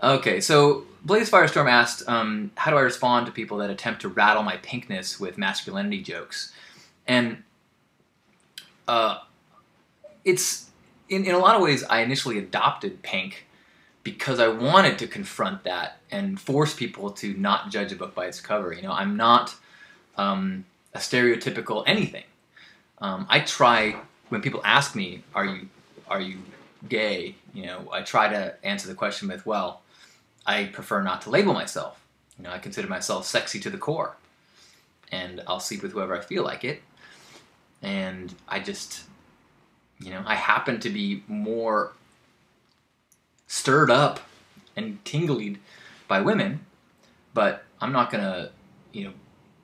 Okay, so Blaze Firestorm asked, how do I respond to people that attempt to rattle my pinkness with masculinity jokes? And uh, it's in a lot of ways, I initially adopted pink because I wanted to confront that and force people to not judge a book by its cover. You know, I'm not a stereotypical anything. I try when people ask me, are you gay?" You know, I try to answer the question with, "Well, I prefer not to label myself. You know, I consider myself sexy to the core, and I'll sleep with whoever I feel like it. And I just, you know, I happen to be more stirred up and tingled by women, but I'm not gonna, you know,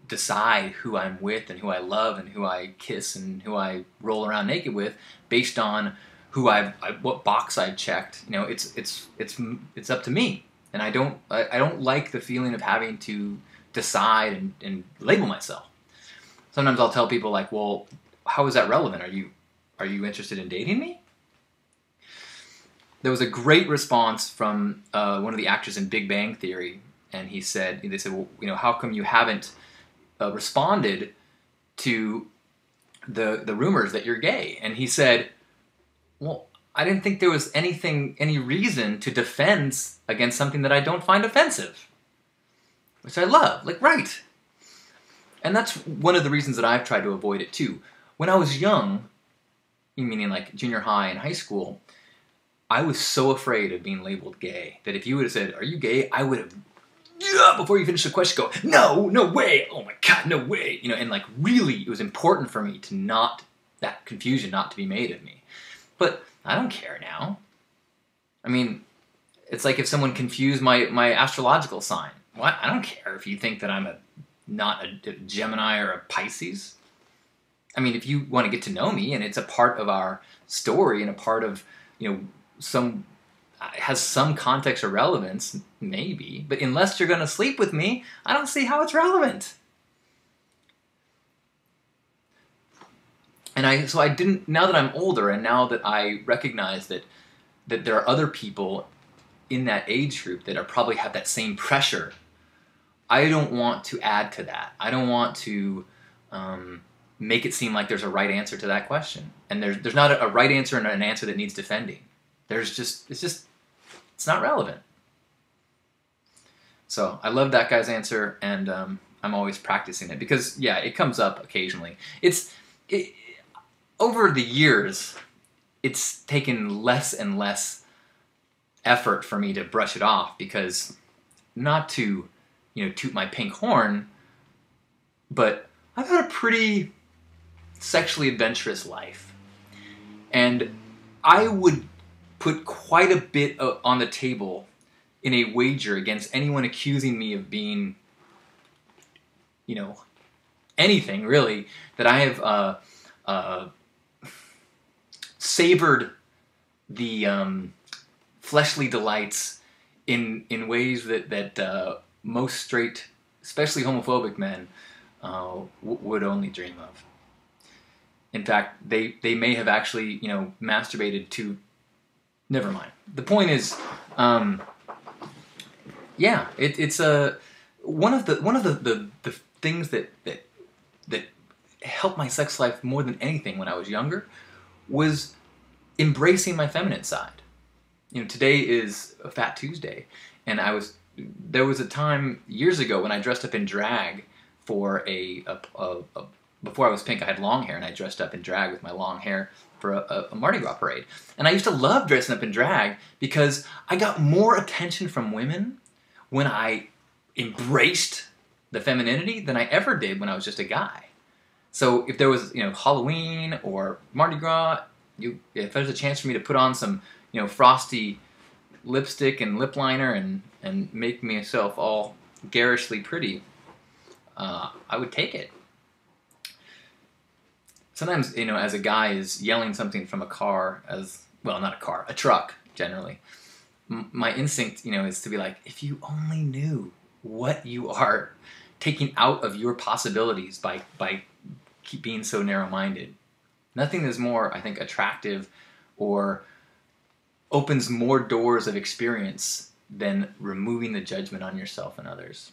decide who I'm with and who I love and who I kiss and who I roll around naked with based on what box I've checked. You know, it's up to me, and I don't like the feeling of having to decide and label myself. Sometimes I'll tell people like, well, how is that relevant? Are you interested in dating me? There was a great response from one of the actors in Big Bang Theory, and they said, well, you know, how come you haven't responded to the rumors that you're gay? And he said, well, I didn't think there was any reason to defend against something that I don't find offensive, which I love. Like, right. And that's one of the reasons that I've tried to avoid it too. When I was young, meaning like junior high and high school, I was so afraid of being labeled gay that if you would have said, "Are you gay?" I would have, yeah, before you finish the question, go, "No, no way! Oh my God, no way!" You know, and like really, it was important for me to that confusion not to be made of me. But I don't care now. I mean, it's like if someone confused my astrological sign. What? I don't care if you think that I'm not a Gemini or a Pisces. I mean, if you want to get to know me and it's a part of our story and a part of, you know, has some context or relevance, maybe. But unless you're going to sleep with me, I don't see how it's relevant. And so I didn't, now that I'm older and now that I recognize that there are other people in that age group that probably have that same pressure, I don't want to add to that. I don't want to make it seem like there's a right answer to that question. And there's not a right answer and an answer that needs defending. It's not relevant. So I love that guy's answer, and I'm always practicing it because, yeah, it comes up occasionally. Over the years, it's taken less and less effort for me to brush it off because, not to, you know, toot my pink horn, but I've had a pretty sexually adventurous life, and I would put quite a bit on the table in a wager against anyone accusing me of being, you know, anything really, that I have savored the fleshly delights in ways that most straight, especially homophobic men, would only dream of. In fact, they may have actually, you know, masturbated to. Never mind. The point is, yeah, it's one of the things that helped my sex life more than anything when I was younger was embracing my feminine side. You know, today is a Fat Tuesday, and there was a time years ago when I dressed up in drag for before I was pink, I had long hair, and I dressed up in drag with my long hair for a Mardi Gras parade. And I used to love dressing up in drag because I got more attention from women when I embraced the femininity than I ever did when I was just a guy. So if there was, you know, Halloween or Mardi Gras, if there's a chance for me to put on some, you know, frosty lipstick and lip liner and make myself all garishly pretty, I would take it. Sometimes, you know, as a guy is yelling something from a car, a truck, generally, my instinct, you know, is to be like, if you only knew what you are taking out of your possibilities by being so narrow-minded. Nothing is more, I think, attractive or opens more doors of experience than removing the judgment on yourself and others.